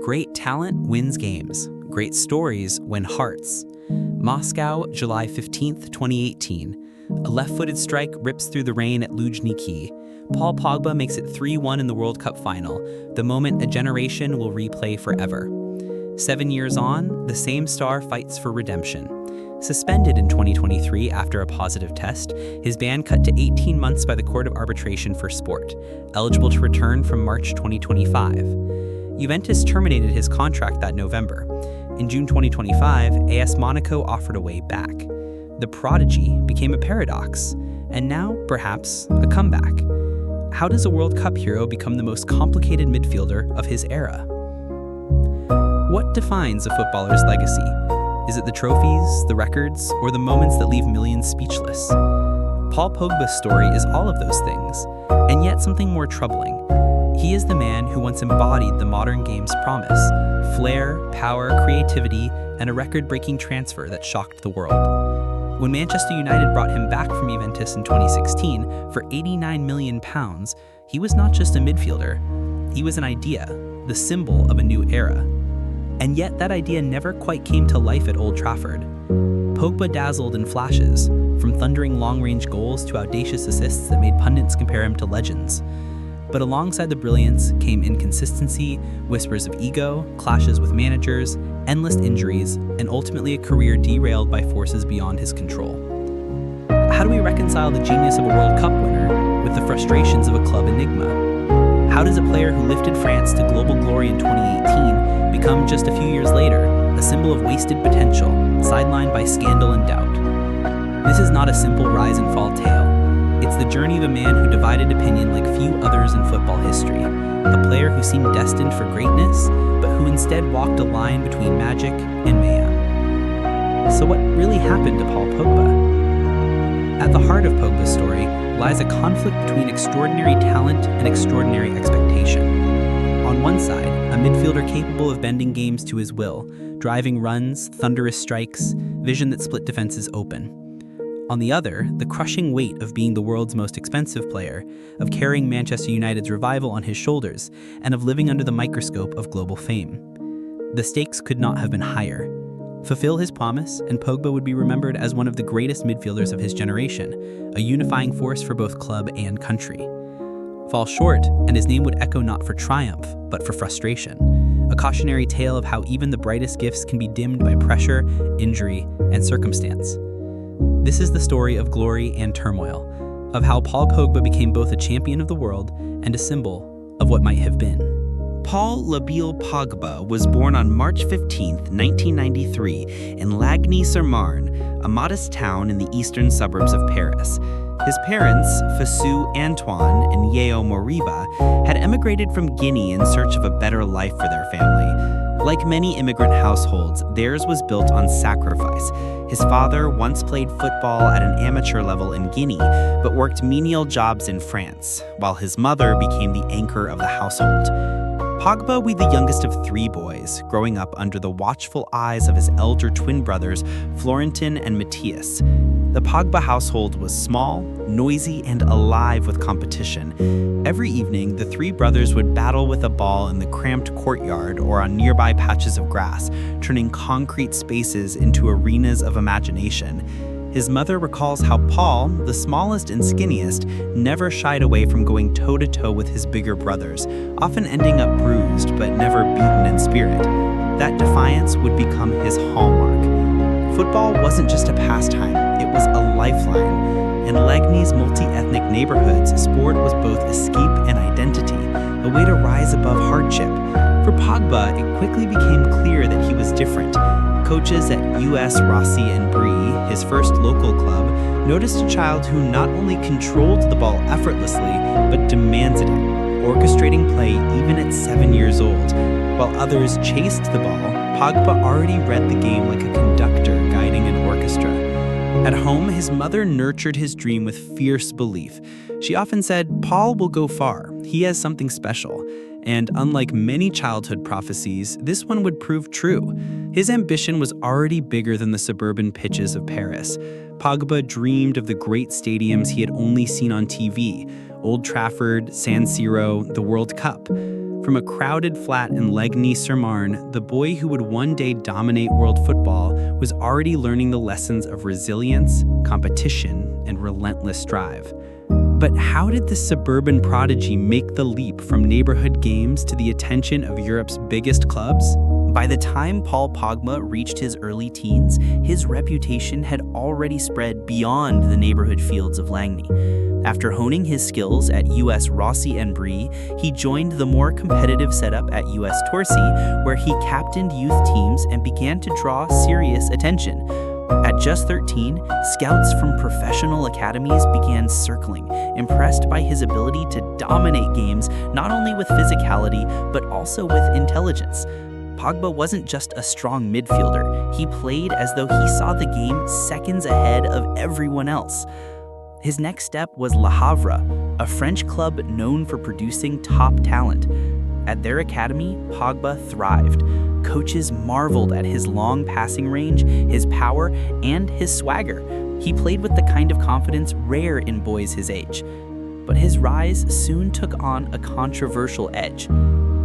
Great talent wins games. Great stories win hearts. Moscow, July 15th, 2018. A left-footed strike rips through the rain at Luzhny Key. Paul Pogba makes it 3-1 in the World Cup final, the moment a generation will replay forever. 7 years on, the same star fights for redemption. Suspended in 2023 after a positive test, his ban cut to 18 months by the Court of Arbitration for Sport, eligible to return from March 2025. Juventus terminated his contract that November. In June 2025, AS Monaco offered a way back. The prodigy became a paradox, and now, perhaps, a comeback. How does a World Cup hero become the most complicated midfielder of his era? What defines a footballer's legacy? Is it the trophies, the records, or the moments that leave millions speechless? Paul Pogba's story is all of those things, and yet something more troubling. He is the man who once embodied the modern game's promise: flair, power, creativity, and a record-breaking transfer that shocked the world. When Manchester United brought him back from Juventus in 2016 for £89 million, he was not just a midfielder. He was an idea, the symbol of a new era. And yet that idea never quite came to life at Old Trafford. Pogba dazzled in flashes, from thundering long-range goals to audacious assists that made pundits compare him to legends. But alongside the brilliance came inconsistency, whispers of ego, clashes with managers, endless injuries, and ultimately a career derailed by forces beyond his control. How do we reconcile the genius of a World Cup winner with the frustrations of a club enigma? How does a player who lifted France to global glory in 2018 become, just a few years later, a symbol of wasted potential, sidelined by scandal and doubt? This is not a simple rise and fall tale. It's the journey of a man who divided opinion like few others in football history, a player who seemed destined for greatness, but who instead walked a line between magic and mayhem. So what really happened to Paul Pogba? At the heart of Pogba's story lies a conflict between extraordinary talent and extraordinary expectation. On one side, a midfielder capable of bending games to his will, driving runs, thunderous strikes, vision that split defenses open. On the other, the crushing weight of being the world's most expensive player, of carrying Manchester United's revival on his shoulders, and of living under the microscope of global fame. The stakes could not have been higher. Fulfill his promise, and Pogba would be remembered as one of the greatest midfielders of his generation, a unifying force for both club and country. Fall short, and his name would echo not for triumph, but for frustration, a cautionary tale of how even the brightest gifts can be dimmed by pressure, injury, and circumstance. This is the story of glory and turmoil, of how Paul Pogba became both a champion of the world and a symbol of what might have been. Paul Labille Pogba was born on March 15, 1993, in Lagny-sur-Marne, a modest town in the eastern suburbs of Paris. His parents, Fassou Antoine and Yeo Moriba, had emigrated from Guinea in search of a better life for their family. Like many immigrant households, theirs was built on sacrifice. His father once played football at an amateur level in Guinea, but worked menial jobs in France, while his mother became the anchor of the household. Pogba was the youngest of 3 boys, growing up under the watchful eyes of his elder twin brothers, Florentin and Matthias. The Pogba household was small, noisy, and alive with competition. Every evening, the 3 brothers would battle with a ball in the cramped courtyard or on nearby patches of grass, turning concrete spaces into arenas of imagination. His mother recalls how Paul, the smallest and skinniest, never shied away from going toe-to-toe with his bigger brothers, often ending up bruised but never beaten in spirit. That defiance would become his hallmark. Football wasn't just a pastime, it was a lifeline. In Lagny's multi-ethnic neighborhoods, sport was both escape and identity, a way to rise above hardship. For Pogba, it quickly became clear that he was different. Coaches at US Rossi and Brie, his first local club, noticed a child who not only controlled the ball effortlessly, but demanded it, orchestrating play even at 7 years old. While others chased the ball, Pogba already read the game like a conductor guiding an orchestra. At home, his mother nurtured his dream with fierce belief. She often said, "Paul will go far. He has something special." And unlike many childhood prophecies, this one would prove true. His ambition was already bigger than the suburban pitches of Paris. Pogba dreamed of the great stadiums he had only seen on TV: Old Trafford, San Siro, the World Cup. From a crowded flat in Legny-sur-Marne, the boy who would one day dominate world football was already learning the lessons of resilience, competition, and relentless drive. But how did this suburban prodigy make the leap from neighborhood games to the attention of Europe's biggest clubs? By the time Paul Pogba reached his early teens, his reputation had already spread beyond the neighborhood fields of Lagny. After honing his skills at US Rossi and Brie, he joined the more competitive setup at US Torcy, where he captained youth teams and began to draw serious attention. At just 13, scouts from professional academies began circling, impressed by his ability to dominate games not only with physicality, but also with intelligence. Pogba wasn't just a strong midfielder, he played as though he saw the game seconds ahead of everyone else. His next step was Le Havre, a French club known for producing top talent. At their academy, Pogba thrived. Coaches marveled at his long passing range, his power, and his swagger. He played with the kind of confidence rare in boys his age. But his rise soon took on a controversial edge.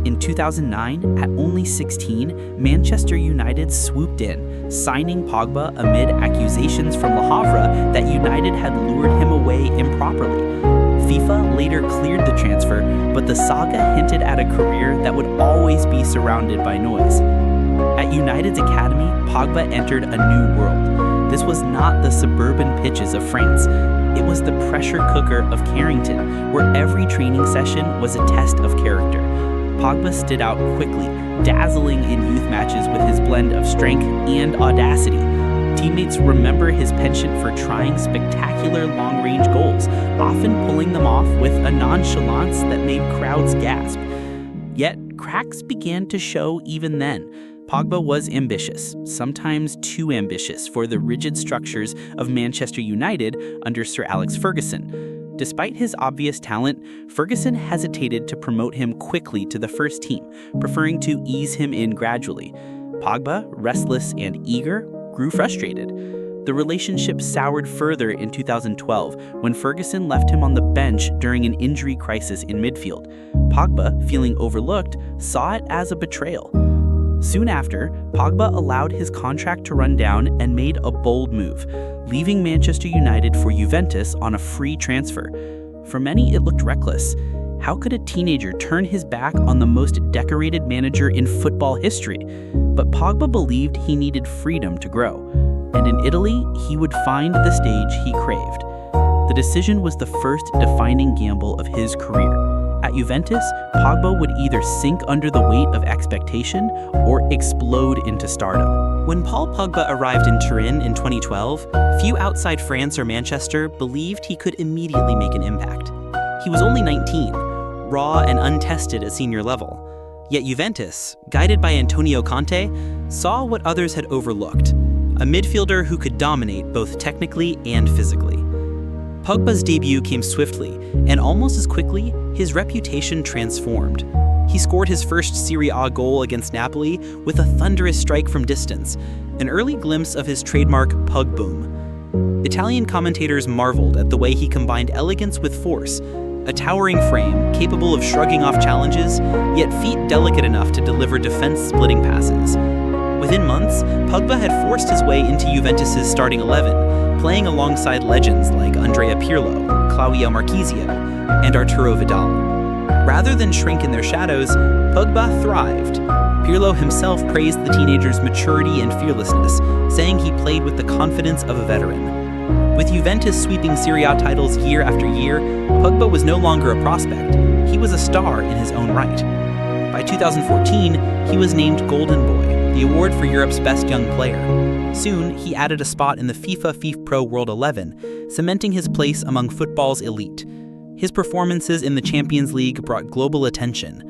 In 2009, at only 16, Manchester United swooped in, signing Pogba amid accusations from Le Havre that United had lured him away improperly. FIFA later cleared the transfer, but the saga hinted at a career that would always be surrounded by noise. At United's academy, Pogba entered a new world. This was not the suburban pitches of France. It was the pressure cooker of Carrington, where every training session was a test of character. Pogba stood out quickly, dazzling in youth matches with his blend of strength and audacity. Teammates remember his penchant for trying spectacular long-range goals, often pulling them off with a nonchalance that made crowds gasp. Yet, cracks began to show even then. Pogba was ambitious, sometimes too ambitious for the rigid structures of Manchester United under Sir Alex Ferguson. Despite his obvious talent, Ferguson hesitated to promote him quickly to the first team, preferring to ease him in gradually. Pogba, restless and eager, grew frustrated. The relationship soured further in 2012 when Ferguson left him on the bench during an injury crisis in midfield. Pogba, feeling overlooked, saw it as a betrayal. Soon after, Pogba allowed his contract to run down and made a bold move, leaving Manchester United for Juventus on a free transfer. For many, it looked reckless. How could a teenager turn his back on the most decorated manager in football history? But Pogba believed he needed freedom to grow, and in Italy, he would find the stage he craved. The decision was the first defining gamble of his career. At Juventus, Pogba would either sink under the weight of expectation or explode into stardom. When Paul Pogba arrived in Turin in 2012, few outside France or Manchester believed he could immediately make an impact. He was only 19, raw and untested at senior level. Yet Juventus, guided by Antonio Conte, saw what others had overlooked, a midfielder who could dominate both technically and physically. Pogba's debut came swiftly, and almost as quickly, his reputation transformed. He scored his first Serie A goal against Napoli with a thunderous strike from distance, an early glimpse of his trademark pug boom. Italian commentators marveled at the way he combined elegance with force, a towering frame capable of shrugging off challenges, yet feet delicate enough to deliver defense-splitting passes. Within months, Pogba had forced his way into Juventus's starting 11, playing alongside legends like Andrea Pirlo, Claudio Marchisio, and Arturo Vidal. Rather than shrink in their shadows, Pogba thrived. Pirlo himself praised the teenager's maturity and fearlessness, saying he played with the confidence of a veteran. With Juventus sweeping Serie A titles year after year, Pogba was no longer a prospect. He was a star in his own right. By 2014, he was named Golden Boy, the award for Europe's best young player. Soon, he added a spot in the FIFA FIFPro World 11, cementing his place among football's elite. His performances in the Champions League brought global attention.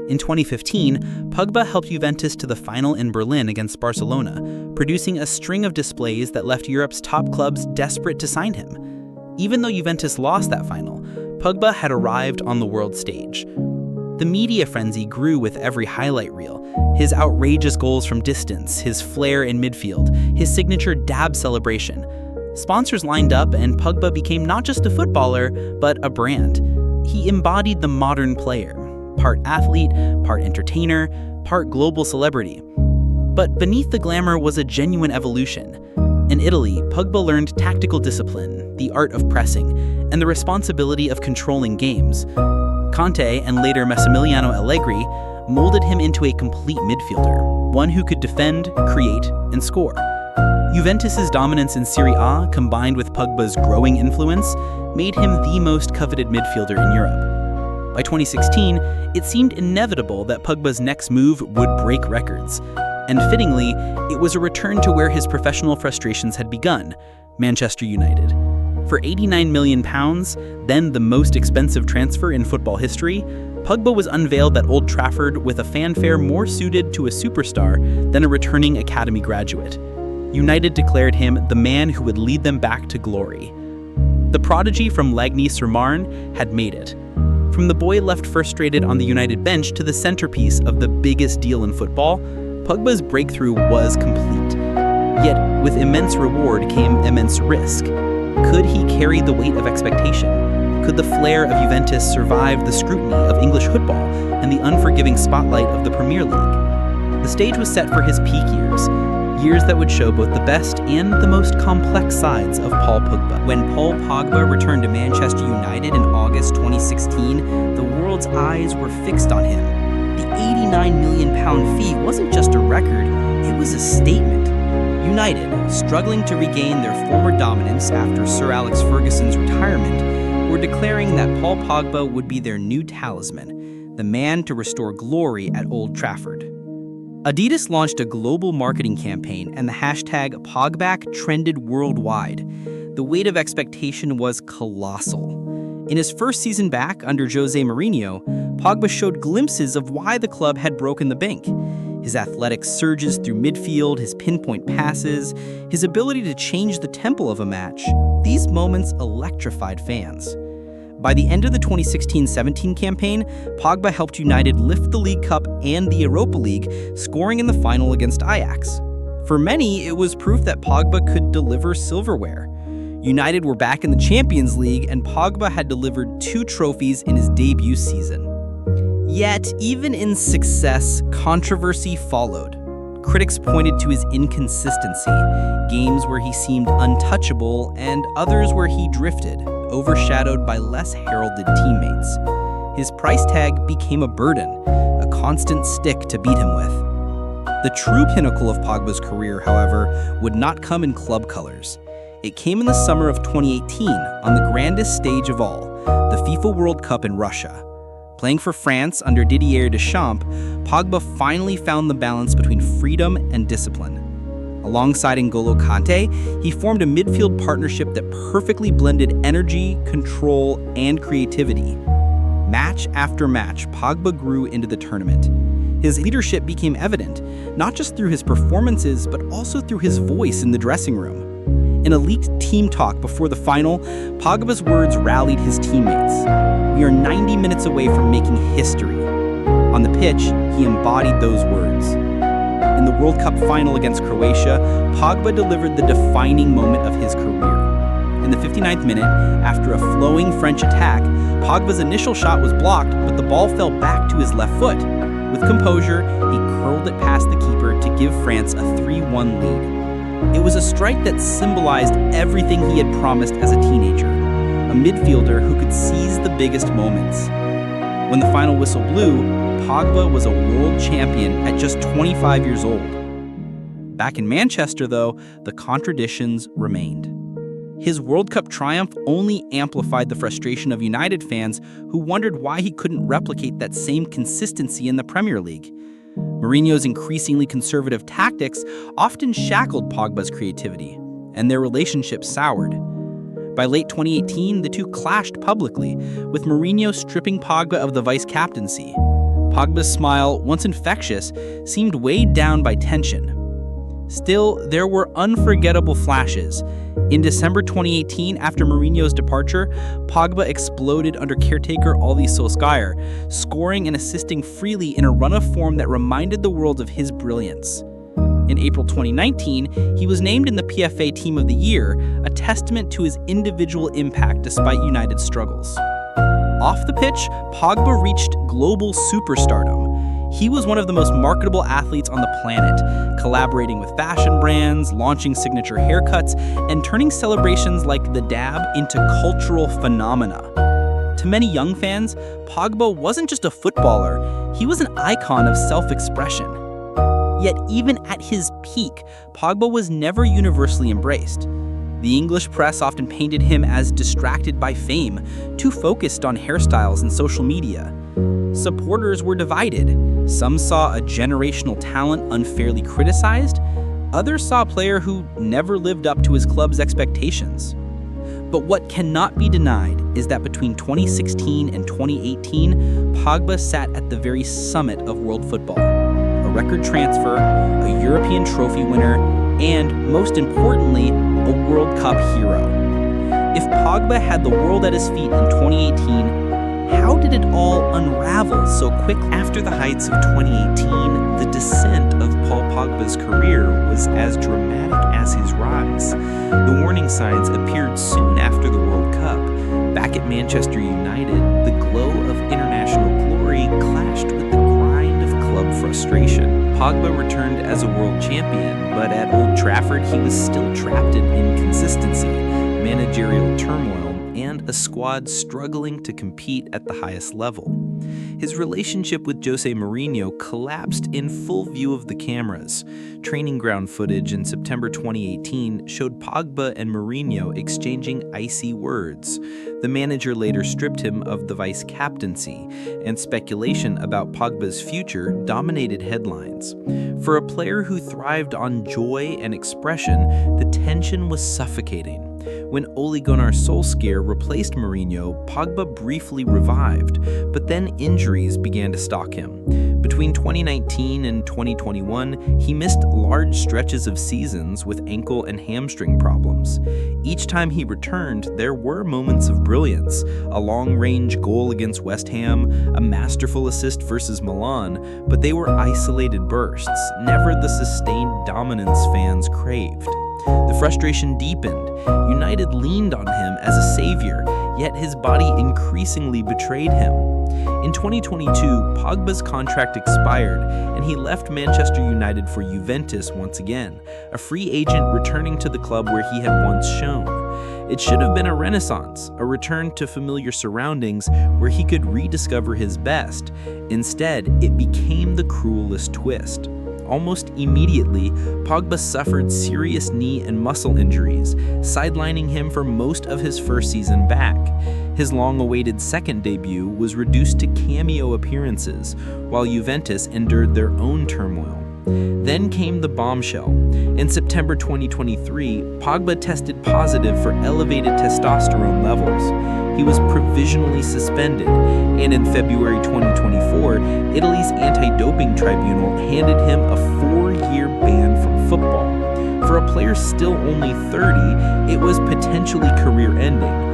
In 2015, Pogba helped Juventus to the final in Berlin against Barcelona, producing a string of displays that left Europe's top clubs desperate to sign him. Even though Juventus lost that final, Pogba had arrived on the world stage. The media frenzy grew with every highlight reel. His outrageous goals from distance, his flair in midfield, his signature dab celebration. Sponsors lined up and Pogba became not just a footballer, but a brand. He embodied the modern player, part athlete, part entertainer, part global celebrity. But beneath the glamour was a genuine evolution. In Italy, Pogba learned tactical discipline, the art of pressing, and the responsibility of controlling games. Conte, and later Massimiliano Allegri, molded him into a complete midfielder, one who could defend, create, and score. Juventus's dominance in Serie A, combined with Pogba's growing influence, made him the most coveted midfielder in Europe. By 2016, it seemed inevitable that Pogba's next move would break records. And fittingly, it was a return to where his professional frustrations had begun, Manchester United. For £89 million, then the most expensive transfer in football history, Pogba was unveiled at Old Trafford with a fanfare more suited to a superstar than a returning academy graduate. United declared him the man who would lead them back to glory. The prodigy from Lagny-sur-Marne had made it. From the boy left frustrated on the United bench to the centerpiece of the biggest deal in football, Pogba's breakthrough was complete. Yet, with immense reward came immense risk. Could he carry the weight of expectation? Could the flair of Juventus survive the scrutiny of English football and the unforgiving spotlight of the Premier League? The stage was set for his peak years that would show both the best and the most complex sides of Paul Pogba. When Paul Pogba returned to Manchester United in August 2016, the world's eyes were fixed on him. The £89 million fee wasn't just a record, it was a statement. United, struggling to regain their former dominance after Sir Alex Ferguson's retirement, were declaring that Paul Pogba would be their new talisman, the man to restore glory at Old Trafford. Adidas launched a global marketing campaign, and the hashtag Pogback trended worldwide. The weight of expectation was colossal. In his first season back under Jose Mourinho, Pogba showed glimpses of why the club had broken the bank. His athletic surges through midfield, his pinpoint passes, his ability to change the tempo of a match, these moments electrified fans. By the end of the 2016-17 campaign, Pogba helped United lift the League Cup and the Europa League, scoring in the final against Ajax. For many, it was proof that Pogba could deliver silverware. United were back in the Champions League, and Pogba had delivered 2 trophies in his debut season. Yet, even in success, controversy followed. Critics pointed to his inconsistency, games where he seemed untouchable and others where he drifted, overshadowed by less heralded teammates. His price tag became a burden, a constant stick to beat him with. The true pinnacle of Pogba's career, however, would not come in club colors. It came in the summer of 2018 on the grandest stage of all, the FIFA World Cup in Russia. Playing for France under Didier Deschamps, Pogba finally found the balance between freedom and discipline. Alongside N'Golo Kante, he formed a midfield partnership that perfectly blended energy, control, and creativity. Match after match, Pogba grew into the tournament. His leadership became evident, not just through his performances, but also through his voice in the dressing room. In a leaked team talk before the final, Pogba's words rallied his teammates. "We are 90 minutes away from making history." On the pitch, he embodied those words. In the World Cup final against Croatia, Pogba delivered the defining moment of his career. In the 59th minute, after a flowing French attack, Pogba's initial shot was blocked, but the ball fell back to his left foot. With composure, he curled it past the keeper to give France a 3-1 lead. It was a strike that symbolized everything he had promised as a teenager, a midfielder who could seize the biggest moments. When the final whistle blew, Pogba was a world champion at just 25 years old. Back in Manchester, though, the contradictions remained. His World Cup triumph only amplified the frustration of United fans who wondered why he couldn't replicate that same consistency in the Premier League. Mourinho's increasingly conservative tactics often shackled Pogba's creativity, and their relationship soured. By late 2018, the two clashed publicly, with Mourinho stripping Pogba of the vice-captaincy. Pogba's smile, once infectious, seemed weighed down by tension. Still, there were unforgettable flashes. In December 2018, after Mourinho's departure, Pogba exploded under caretaker Ole Solskjaer, scoring and assisting freely in a run of form that reminded the world of his brilliance. In April 2019, he was named in the PFA Team of the Year, a testament to his individual impact despite United's struggles. Off the pitch, Pogba reached global superstardom. He was one of the most marketable athletes on the planet, collaborating with fashion brands, launching signature haircuts, and turning celebrations like the dab into cultural phenomena. To many young fans, Pogba wasn't just a footballer, he was an icon of self-expression. Yet even at his peak, Pogba was never universally embraced. The English press often painted him as distracted by fame, too focused on hairstyles and social media. Supporters were divided. Some saw a generational talent unfairly criticized. Others saw a player who never lived up to his club's expectations. But what cannot be denied is that between 2016 and 2018, Pogba sat at the very summit of world football. A record transfer, a European trophy winner, and, most importantly, a World Cup hero. If Pogba had the world at his feet in 2018, how did it all unravel so quick? After the heights of 2018, the descent of Paul Pogba's career was as dramatic as his rise. The warning signs appeared soon after the World Cup. Back at Manchester United, the glow of international glory clashed with the grind of club frustration. Pogba returned as a world champion, but at Old Trafford he was still trapped in inconsistency, managerial turmoil, and a squad struggling to compete at the highest level. His relationship with Jose Mourinho collapsed in full view of the cameras. Training ground footage in September 2018 showed Pogba and Mourinho exchanging icy words. The manager later stripped him of the vice captaincy, and speculation about Pogba's future dominated headlines. For a player who thrived on joy and expression, the tension was suffocating. When Ole Gunnar Solskjaer replaced Mourinho, Pogba briefly revived, but then injuries began to stalk him. Between 2019 and 2021, he missed large stretches of seasons with ankle and hamstring problems. Each time he returned, there were moments of brilliance: a long-range goal against West Ham, a masterful assist versus Milan, but they were isolated bursts, never the sustained dominance fans craved. The frustration deepened. United leaned on him as a savior, yet his body increasingly betrayed him. In 2022, Pogba's contract expired, and he left Manchester United for Juventus once again, a free agent returning to the club where he had once shone. It should have been a renaissance, a return to familiar surroundings where he could rediscover his best. Instead, it became the cruelest twist. Almost immediately, Pogba suffered serious knee and muscle injuries, sidelining him for most of his first season back. His long-awaited second debut was reduced to cameo appearances, while Juventus endured their own turmoil. Then came the bombshell. In September 2023, Pogba tested positive for elevated testosterone levels. He was provisionally suspended, and in February 2024, Italy's anti-doping tribunal handed him a 4-year ban from football. For a player still only 30, it was potentially career-ending.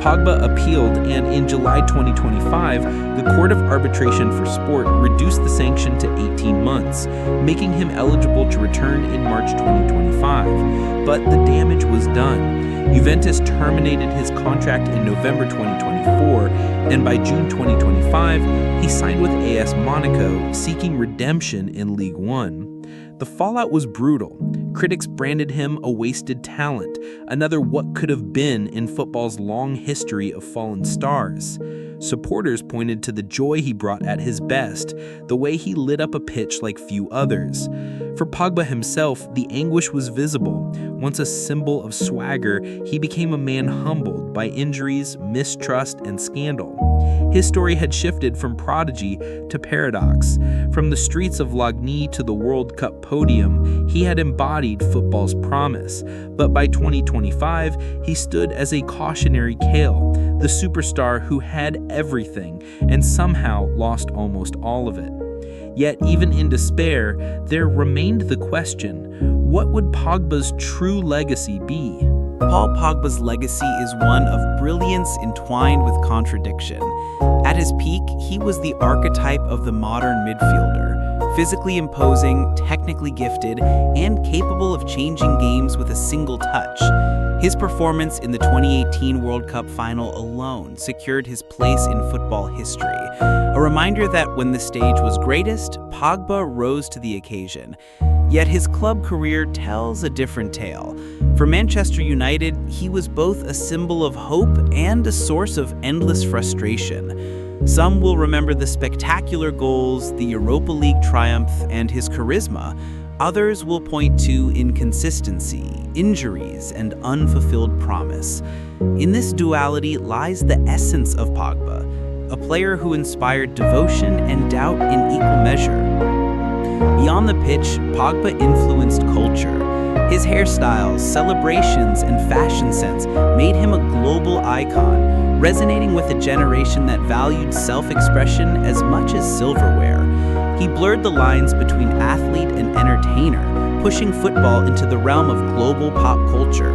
Pogba appealed, and in July 2025, the Court of Arbitration for Sport reduced the sanction to 18 months, making him eligible to return in March 2025. But the damage was done. Juventus terminated his contract in November 2024, and by June 2025, he signed with AS Monaco, seeking redemption in League One. The fallout was brutal. Critics branded him a wasted talent, another what could have been in football's long history of fallen stars. Supporters pointed to the joy he brought at his best, the way he lit up a pitch like few others. For Pogba himself, the anguish was visible. Once a symbol of swagger, he became a man humbled by injuries, mistrust, and scandal. His story had shifted from prodigy to paradox. From the streets of Lagny to the World Cup podium, he had embodied football's promise. But by 2025, he stood as a cautionary tale, the superstar who had everything and somehow lost almost all of it. Yet even in despair, there remained the question, what would Pogba's true legacy be? Paul Pogba's legacy is one of brilliance entwined with contradiction. At his peak, he was the archetype of the modern midfielder, physically imposing, technically gifted, and capable of changing games with a single touch. His performance in the 2018 World Cup final alone secured his place in football history, a reminder that when the stage was greatest, Pogba rose to the occasion. Yet his club career tells a different tale. For Manchester United, he was both a symbol of hope and a source of endless frustration. Some will remember the spectacular goals, the Europa League triumph, and his charisma. Others will point to inconsistency, injuries, and unfulfilled promise. In this duality lies the essence of Pogba, a player who inspired devotion and doubt in equal measure. Beyond the pitch, Pogba influenced culture. His hairstyles, celebrations, and fashion sense made him a global icon, resonating with a generation that valued self-expression as much as silverware. He blurred the lines between athlete and entertainer, pushing football into the realm of global pop culture.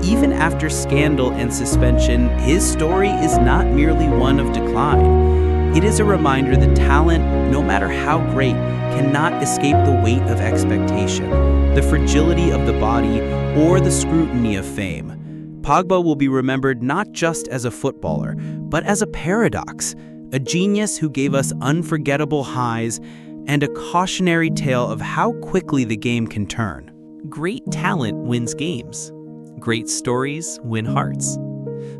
Even after scandal and suspension, his story is not merely one of decline. It is a reminder that talent, no matter how great, cannot escape the weight of expectation, the fragility of the body, or the scrutiny of fame. Pogba will be remembered not just as a footballer, but as a paradox, a genius who gave us unforgettable highs and a cautionary tale of how quickly the game can turn. Great talent wins games. Great stories win hearts.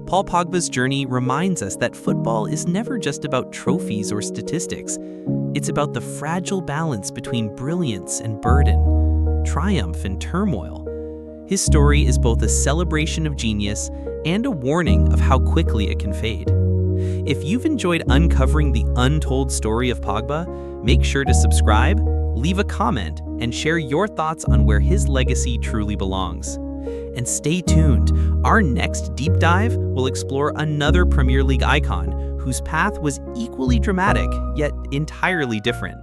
Paul Pogba's journey reminds us that football is never just about trophies or statistics. It's about the fragile balance between brilliance and burden, triumph and turmoil. His story is both a celebration of genius and a warning of how quickly it can fade. If you've enjoyed uncovering the untold story of Pogba, make sure to subscribe, leave a comment, and share your thoughts on where his legacy truly belongs. And stay tuned. Our next deep dive will explore another Premier League icon whose path was equally dramatic, yet entirely different.